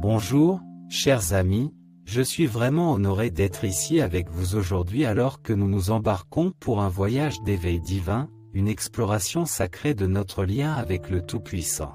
Bonjour, chers amis, je suis vraiment honoré d'être ici avec vous aujourd'hui alors que nous nous embarquons pour un voyage d'éveil divin, une exploration sacrée de notre lien avec le Tout-Puissant.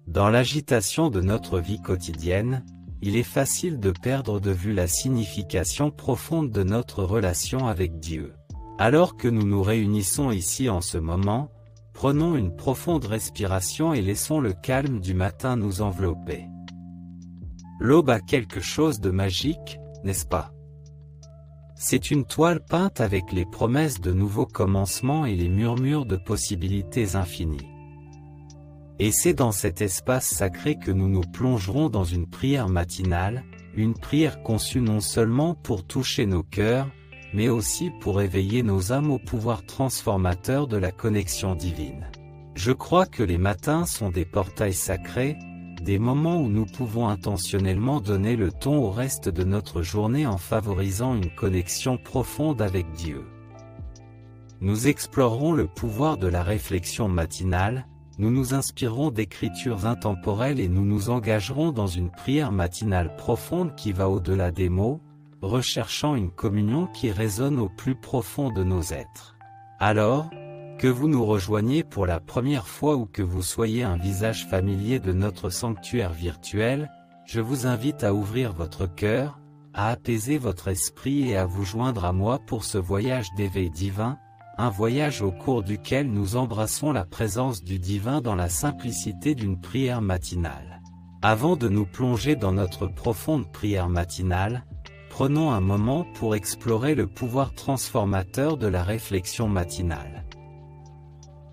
Dans l'agitation de notre vie quotidienne, il est facile de perdre de vue la signification profonde de notre relation avec Dieu. Alors que nous nous réunissons ici en ce moment, prenons une profonde respiration et laissons le calme du matin nous envelopper. L'aube a quelque chose de magique, n'est-ce pas? C'est une toile peinte avec les promesses de nouveaux commencements et les murmures de possibilités infinies. Et c'est dans cet espace sacré que nous nous plongerons dans une prière matinale, une prière conçue non seulement pour toucher nos cœurs, mais aussi pour éveiller nos âmes au pouvoir transformateur de la connexion divine. Je crois que les matins sont des portails sacrés, des moments où nous pouvons intentionnellement donner le ton au reste de notre journée en favorisant une connexion profonde avec Dieu. Nous explorerons le pouvoir de la réflexion matinale, nous nous inspirerons d'écritures intemporelles et nous nous engagerons dans une prière matinale profonde qui va au-delà des mots, recherchant une communion qui résonne au plus profond de nos êtres. Alors, que vous nous rejoigniez pour la première fois ou que vous soyez un visage familier de notre sanctuaire virtuel, je vous invite à ouvrir votre cœur, à apaiser votre esprit et à vous joindre à moi pour ce voyage d'éveil divin, un voyage au cours duquel nous embrassons la présence du divin dans la simplicité d'une prière matinale. Avant de nous plonger dans notre profonde prière matinale, prenons un moment pour explorer le pouvoir transformateur de la réflexion matinale.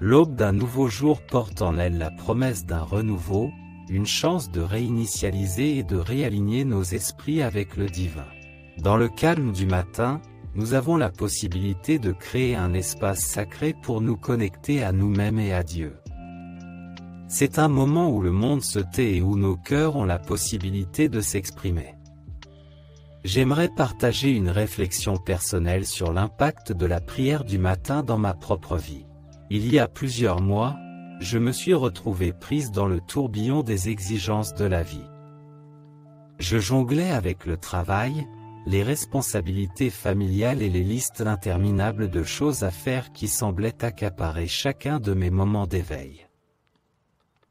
L'aube d'un nouveau jour porte en elle la promesse d'un renouveau, une chance de réinitialiser et de réaligner nos esprits avec le divin. Dans le calme du matin, nous avons la possibilité de créer un espace sacré pour nous connecter à nous-mêmes et à Dieu. C'est un moment où le monde se tait et où nos cœurs ont la possibilité de s'exprimer. J'aimerais partager une réflexion personnelle sur l'impact de la prière du matin dans ma propre vie. Il y a plusieurs mois, je me suis retrouvée prise dans le tourbillon des exigences de la vie. Je jonglais avec le travail, les responsabilités familiales et les listes interminables de choses à faire qui semblaient accaparer chacun de mes moments d'éveil.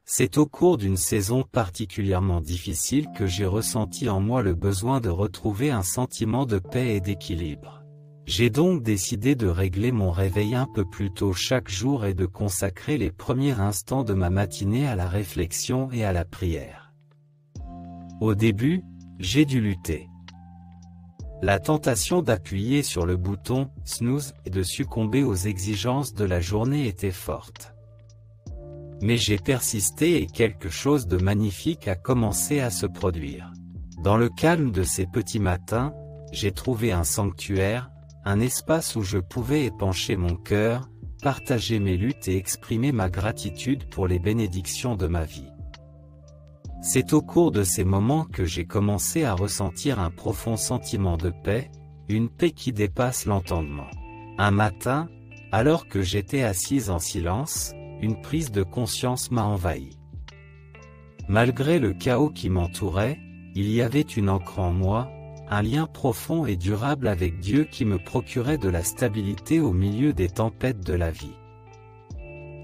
C'est au cours d'une saison particulièrement difficile que j'ai ressenti en moi le besoin de retrouver un sentiment de paix et d'équilibre. J'ai donc décidé de régler mon réveil un peu plus tôt chaque jour et de consacrer les premiers instants de ma matinée à la réflexion et à la prière. Au début, j'ai dû lutter. La tentation d'appuyer sur le bouton « snooze » et de succomber aux exigences de la journée était forte. Mais j'ai persisté et quelque chose de magnifique a commencé à se produire. Dans le calme de ces petits matins, j'ai trouvé un sanctuaire, un espace où je pouvais épancher mon cœur, partager mes luttes et exprimer ma gratitude pour les bénédictions de ma vie. C'est au cours de ces moments que j'ai commencé à ressentir un profond sentiment de paix, une paix qui dépasse l'entendement. Un matin, alors que j'étais assise en silence, une prise de conscience m'a envahi. Malgré le chaos qui m'entourait, il y avait une ancre en moi, un lien profond et durable avec Dieu qui me procurait de la stabilité au milieu des tempêtes de la vie.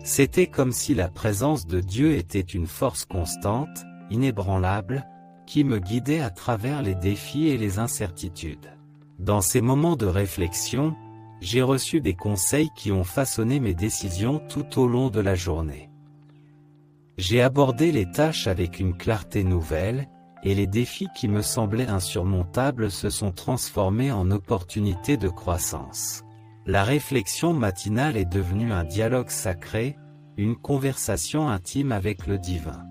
C'était comme si la présence de Dieu était une force constante, inébranlable, qui me guidait à travers les défis et les incertitudes. Dans ces moments de réflexion, j'ai reçu des conseils qui ont façonné mes décisions tout au long de la journée. J'ai abordé les tâches avec une clarté nouvelle, et les défis qui me semblaient insurmontables se sont transformés en opportunités de croissance. La réflexion matinale est devenue un dialogue sacré, une conversation intime avec le divin.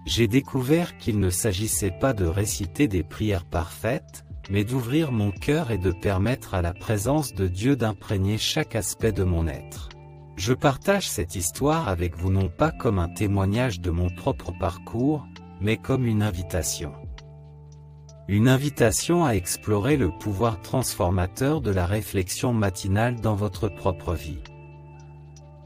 J'ai découvert qu'il ne s'agissait pas de réciter des prières parfaites, mais d'ouvrir mon cœur et de permettre à la présence de Dieu d'imprégner chaque aspect de mon être. Je partage cette histoire avec vous non pas comme un témoignage de mon propre parcours, mais comme une invitation. Une invitation à explorer le pouvoir transformateur de la réflexion matinale dans votre propre vie.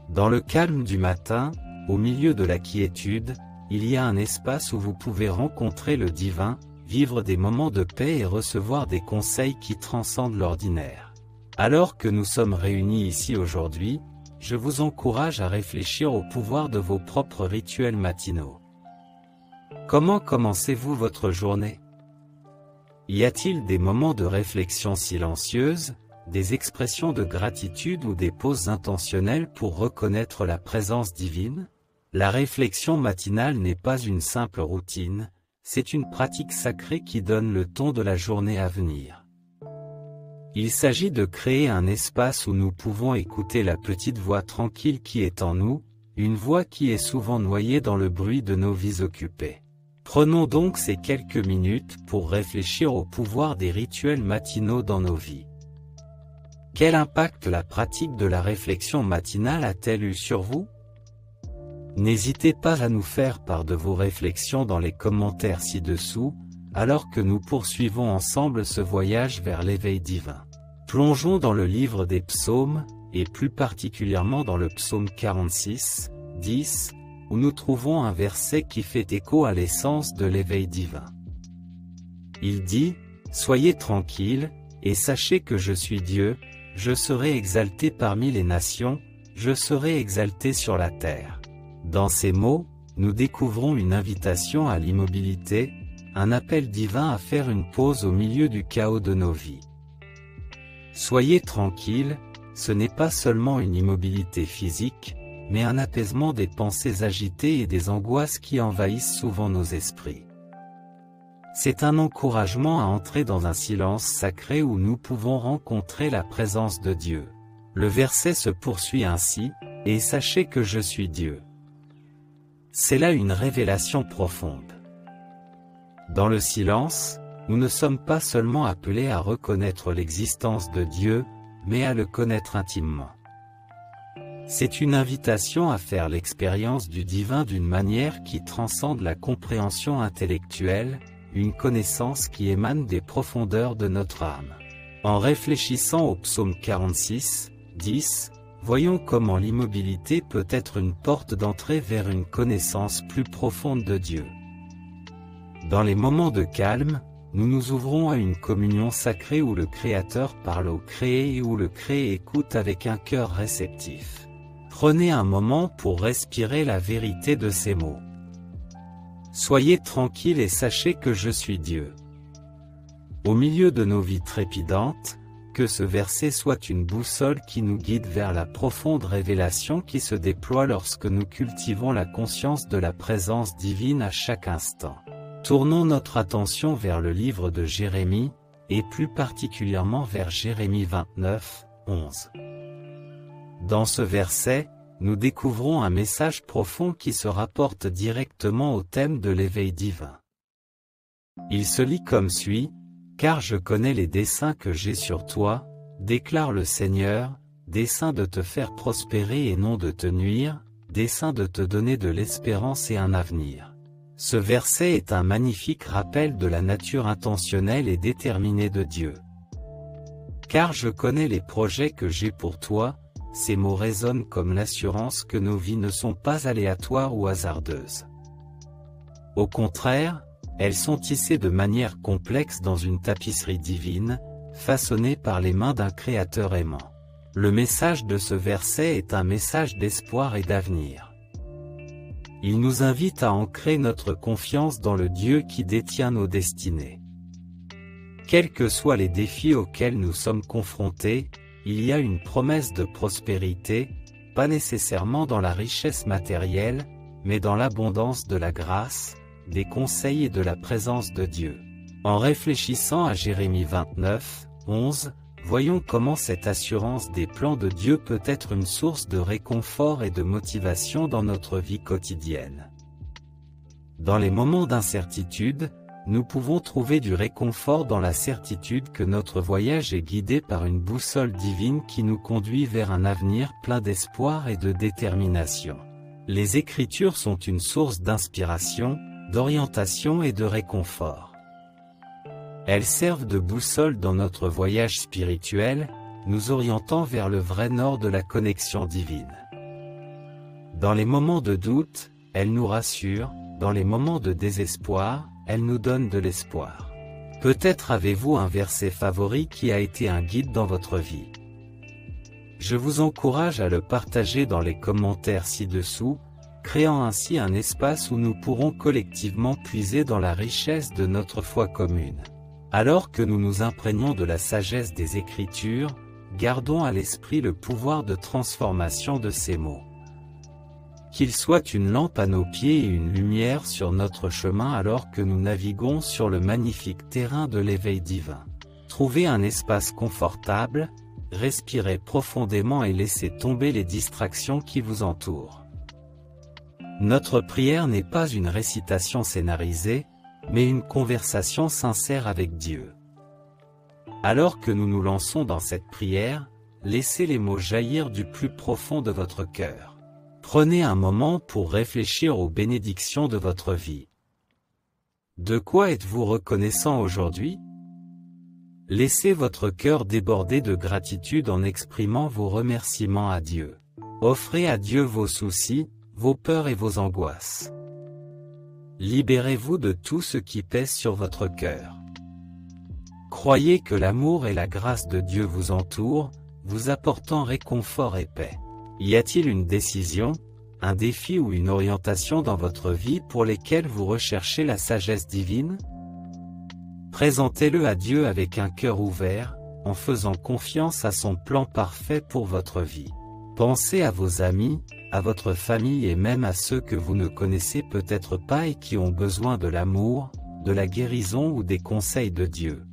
Dans le calme du matin, au milieu de la quiétude, il y a un espace où vous pouvez rencontrer le divin, vivre des moments de paix et recevoir des conseils qui transcendent l'ordinaire. Alors que nous sommes réunis ici aujourd'hui, je vous encourage à réfléchir au pouvoir de vos propres rituels matinaux. Comment commencez-vous votre journée? Y a-t-il des moments de réflexion silencieuse, des expressions de gratitude ou des pauses intentionnelles pour reconnaître la présence divine? La réflexion matinale n'est pas une simple routine, c'est une pratique sacrée qui donne le ton de la journée à venir. Il s'agit de créer un espace où nous pouvons écouter la petite voix tranquille qui est en nous, une voix qui est souvent noyée dans le bruit de nos vies occupées. Prenons donc ces quelques minutes pour réfléchir au pouvoir des rituels matinaux dans nos vies. Quel impact la pratique de la réflexion matinale a-t-elle eu sur vous? N'hésitez pas à nous faire part de vos réflexions dans les commentaires ci-dessous, alors que nous poursuivons ensemble ce voyage vers l'éveil divin. Plongeons dans le livre des psaumes, et plus particulièrement dans le psaume 46, 10, où nous trouvons un verset qui fait écho à l'essence de l'éveil divin. Il dit, « Soyez tranquilles, et sachez que je suis Dieu, je serai exalté parmi les nations, je serai exalté sur la terre. » Dans ces mots, nous découvrons une invitation à l'immobilité, un appel divin à faire une pause au milieu du chaos de nos vies. Soyez tranquilles, ce n'est pas seulement une immobilité physique, mais un apaisement des pensées agitées et des angoisses qui envahissent souvent nos esprits. C'est un encouragement à entrer dans un silence sacré où nous pouvons rencontrer la présence de Dieu. Le verset se poursuit ainsi, « Et sachez que je suis Dieu ». C'est là une révélation profonde. Dans le silence, nous ne sommes pas seulement appelés à reconnaître l'existence de Dieu, mais à le connaître intimement. C'est une invitation à faire l'expérience du divin d'une manière qui transcende la compréhension intellectuelle, une connaissance qui émane des profondeurs de notre âme. En réfléchissant au psaume 46, 10, voyons comment l'immobilité peut être une porte d'entrée vers une connaissance plus profonde de Dieu. Dans les moments de calme, nous nous ouvrons à une communion sacrée où le Créateur parle au créé et où le créé écoute avec un cœur réceptif. Prenez un moment pour respirer la vérité de ces mots. Soyez tranquilles et sachez que je suis Dieu. Au milieu de nos vies trépidantes, que ce verset soit une boussole qui nous guide vers la profonde révélation qui se déploie lorsque nous cultivons la conscience de la présence divine à chaque instant. Tournons notre attention vers le livre de Jérémie, et plus particulièrement vers Jérémie 29, 11. Dans ce verset, nous découvrons un message profond qui se rapporte directement au thème de l'éveil divin. Il se lit comme suit, « Car je connais les desseins que j'ai sur toi, déclare le Seigneur, desseins de te faire prospérer et non de te nuire, desseins de te donner de l'espérance et un avenir. » Ce verset est un magnifique rappel de la nature intentionnelle et déterminée de Dieu. Car je connais les projets que j'ai pour toi, ces mots résonnent comme l'assurance que nos vies ne sont pas aléatoires ou hasardeuses. Au contraire, elles sont tissées de manière complexe dans une tapisserie divine, façonnée par les mains d'un Créateur aimant. Le message de ce verset est un message d'espoir et d'avenir. Il nous invite à ancrer notre confiance dans le Dieu qui détient nos destinées. Quels que soient les défis auxquels nous sommes confrontés, il y a une promesse de prospérité, pas nécessairement dans la richesse matérielle, mais dans l'abondance de la grâce, des conseils et de la présence de Dieu. En réfléchissant à Jérémie 29, 11, voyons comment cette assurance des plans de Dieu peut être une source de réconfort et de motivation dans notre vie quotidienne. Dans les moments d'incertitude, nous pouvons trouver du réconfort dans la certitude que notre voyage est guidé par une boussole divine qui nous conduit vers un avenir plein d'espoir et de détermination. Les Écritures sont une source d'inspiration, d'orientation et de réconfort. Elles servent de boussole dans notre voyage spirituel, nous orientant vers le vrai nord de la connexion divine. Dans les moments de doute, elles nous rassurent, dans les moments de désespoir, elle nous donne de l'espoir. Peut-être avez-vous un verset favori qui a été un guide dans votre vie. Je vous encourage à le partager dans les commentaires ci-dessous, créant ainsi un espace où nous pourrons collectivement puiser dans la richesse de notre foi commune. Alors que nous nous imprégnons de la sagesse des Écritures, gardons à l'esprit le pouvoir de transformation de ces mots. Qu'ils soient une lampe à nos pieds et une lumière sur notre chemin alors que nous naviguons sur le magnifique terrain de l'éveil divin. Trouvez un espace confortable, respirez profondément et laissez tomber les distractions qui vous entourent. Notre prière n'est pas une récitation scénarisée, mais une conversation sincère avec Dieu. Alors que nous nous lançons dans cette prière, laissez les mots jaillir du plus profond de votre cœur. Prenez un moment pour réfléchir aux bénédictions de votre vie. De quoi êtes-vous reconnaissant aujourd'hui? Laissez votre cœur déborder de gratitude en exprimant vos remerciements à Dieu. Offrez à Dieu vos soucis, vos peurs et vos angoisses. Libérez-vous de tout ce qui pèse sur votre cœur. Croyez que l'amour et la grâce de Dieu vous entourent, vous apportant réconfort et paix. Y a-t-il une décision, un défi ou une orientation dans votre vie pour lesquels vous recherchez la sagesse divine? Présentez-le à Dieu avec un cœur ouvert, en faisant confiance à son plan parfait pour votre vie. Pensez à vos amis, à votre famille et même à ceux que vous ne connaissez peut-être pas et qui ont besoin de l'amour, de la guérison ou des conseils de Dieu.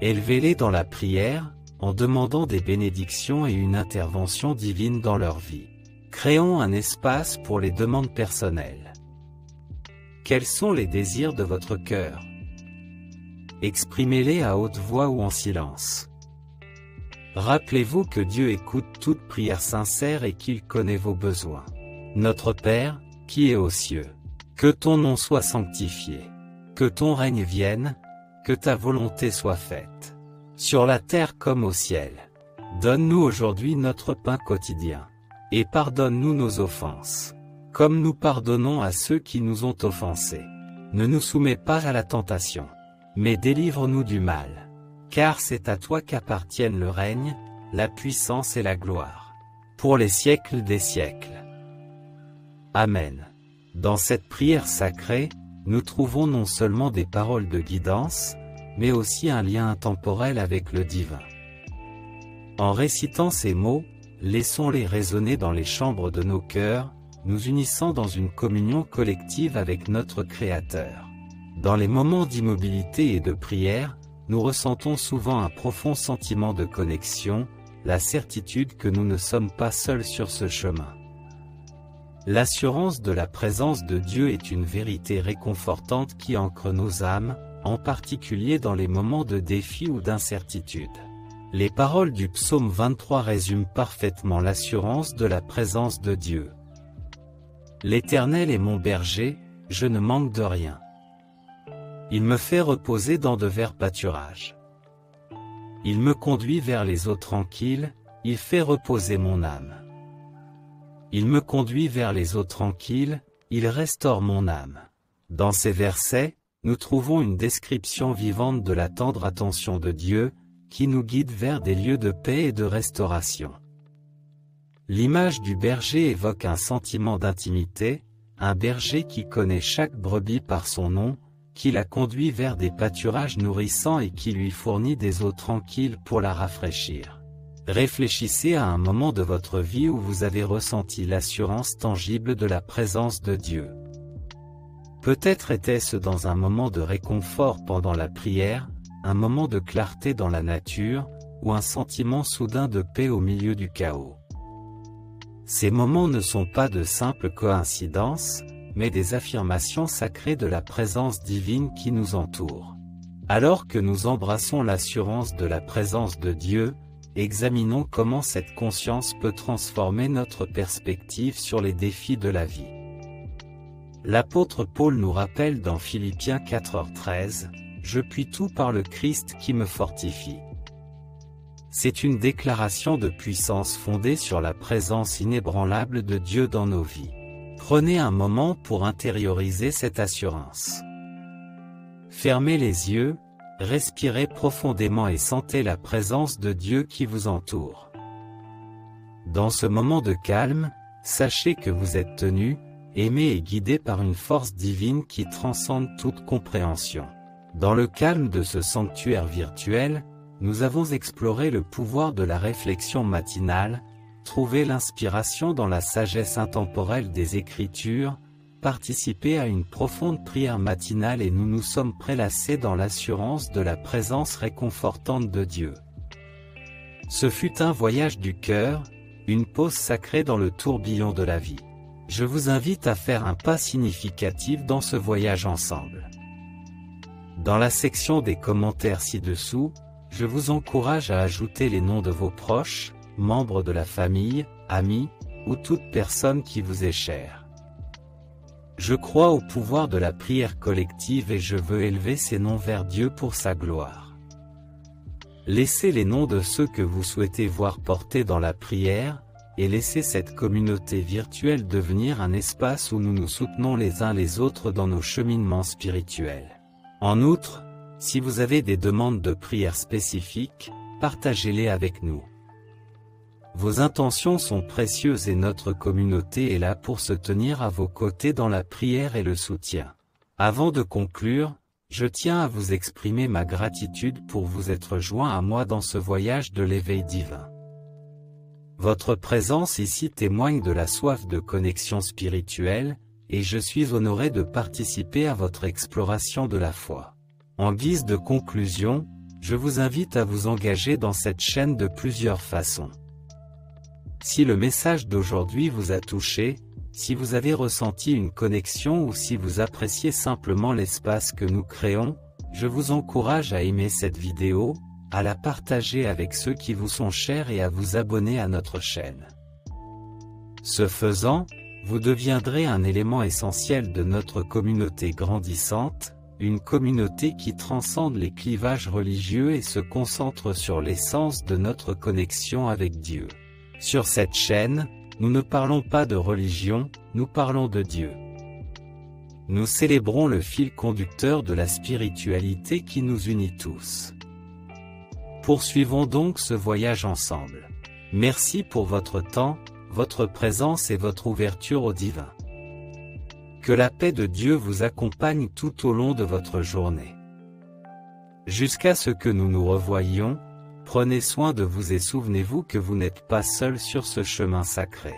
Élevez-les dans la prière, en demandant des bénédictions et une intervention divine dans leur vie. Créons un espace pour les demandes personnelles. Quels sont les désirs de votre cœur? Exprimez-les à haute voix ou en silence. Rappelez-vous que Dieu écoute toute prière sincère et qu'il connaît vos besoins. Notre Père, qui est aux cieux, que ton nom soit sanctifié, que ton règne vienne, que ta volonté soit faite, sur la terre comme au ciel. Donne-nous aujourd'hui notre pain quotidien, et pardonne-nous nos offenses, comme nous pardonnons à ceux qui nous ont offensés. Ne nous soumets pas à la tentation, mais délivre-nous du mal. Car c'est à toi qu'appartiennent le règne, la puissance et la gloire, pour les siècles des siècles. Amen. Dans cette prière sacrée, nous trouvons non seulement des paroles de guidance, mais aussi un lien intemporel avec le divin. En récitant ces mots, laissons-les résonner dans les chambres de nos cœurs, nous unissant dans une communion collective avec notre Créateur. Dans les moments d'immobilité et de prière, nous ressentons souvent un profond sentiment de connexion, la certitude que nous ne sommes pas seuls sur ce chemin. L'assurance de la présence de Dieu est une vérité réconfortante qui ancre nos âmes, en particulier dans les moments de défi ou d'incertitude. Les paroles du psaume 23 résument parfaitement l'assurance de la présence de Dieu. L'Éternel est mon berger, je ne manque de rien. Il me fait reposer dans de verts pâturages. Il me conduit vers les eaux tranquilles, il fait reposer mon âme. Il me conduit vers les eaux tranquilles, il restaure mon âme. Dans ces versets, nous trouvons une description vivante de la tendre attention de Dieu, qui nous guide vers des lieux de paix et de restauration. L'image du berger évoque un sentiment d'intimité, un berger qui connaît chaque brebis par son nom, qui la conduit vers des pâturages nourrissants et qui lui fournit des eaux tranquilles pour la rafraîchir. Réfléchissez à un moment de votre vie où vous avez ressenti l'assurance tangible de la présence de Dieu. Peut-être était-ce dans un moment de réconfort pendant la prière, un moment de clarté dans la nature, ou un sentiment soudain de paix au milieu du chaos. Ces moments ne sont pas de simples coïncidences, mais des affirmations sacrées de la présence divine qui nous entoure. Alors que nous embrassons l'assurance de la présence de Dieu, examinons comment cette conscience peut transformer notre perspective sur les défis de la vie. L'apôtre Paul nous rappelle dans Philippiens 4h13, « Je puis tout par le Christ qui me fortifie ». C'est une déclaration de puissance fondée sur la présence inébranlable de Dieu dans nos vies. Prenez un moment pour intérioriser cette assurance. Fermez les yeux, respirez profondément et sentez la présence de Dieu qui vous entoure. Dans ce moment de calme, sachez que vous êtes tenu, aimé et guidé par une force divine qui transcende toute compréhension. Dans le calme de ce sanctuaire virtuel, nous avons exploré le pouvoir de la réflexion matinale, trouvé l'inspiration dans la sagesse intemporelle des Écritures, participé à une profonde prière matinale et nous nous sommes prélassés dans l'assurance de la présence réconfortante de Dieu. Ce fut un voyage du cœur, une pause sacrée dans le tourbillon de la vie. Je vous invite à faire un pas significatif dans ce voyage ensemble. Dans la section des commentaires ci-dessous, je vous encourage à ajouter les noms de vos proches, membres de la famille, amis, ou toute personne qui vous est chère. Je crois au pouvoir de la prière collective et je veux élever ces noms vers Dieu pour sa gloire. Laissez les noms de ceux que vous souhaitez voir portés dans la prière, et laissez cette communauté virtuelle devenir un espace où nous nous soutenons les uns les autres dans nos cheminements spirituels. En outre, si vous avez des demandes de prière spécifiques, partagez-les avec nous. Vos intentions sont précieuses et notre communauté est là pour se tenir à vos côtés dans la prière et le soutien. Avant de conclure, je tiens à vous exprimer ma gratitude pour vous être joint à moi dans ce voyage de l'éveil divin. Votre présence ici témoigne de la soif de connexion spirituelle, et je suis honoré de participer à votre exploration de la foi. En guise de conclusion, je vous invite à vous engager dans cette chaîne de plusieurs façons. Si le message d'aujourd'hui vous a touché, si vous avez ressenti une connexion ou si vous appréciez simplement l'espace que nous créons, je vous encourage à aimer cette vidéo, à la partager avec ceux qui vous sont chers et à vous abonner à notre chaîne. Ce faisant, vous deviendrez un élément essentiel de notre communauté grandissante, une communauté qui transcende les clivages religieux et se concentre sur l'essence de notre connexion avec Dieu. Sur cette chaîne, nous ne parlons pas de religion, nous parlons de Dieu. Nous célébrons le fil conducteur de la spiritualité qui nous unit tous. Poursuivons donc ce voyage ensemble. Merci pour votre temps, votre présence et votre ouverture au divin. Que la paix de Dieu vous accompagne tout au long de votre journée. Jusqu'à ce que nous nous revoyions, prenez soin de vous et souvenez-vous que vous n'êtes pas seul sur ce chemin sacré.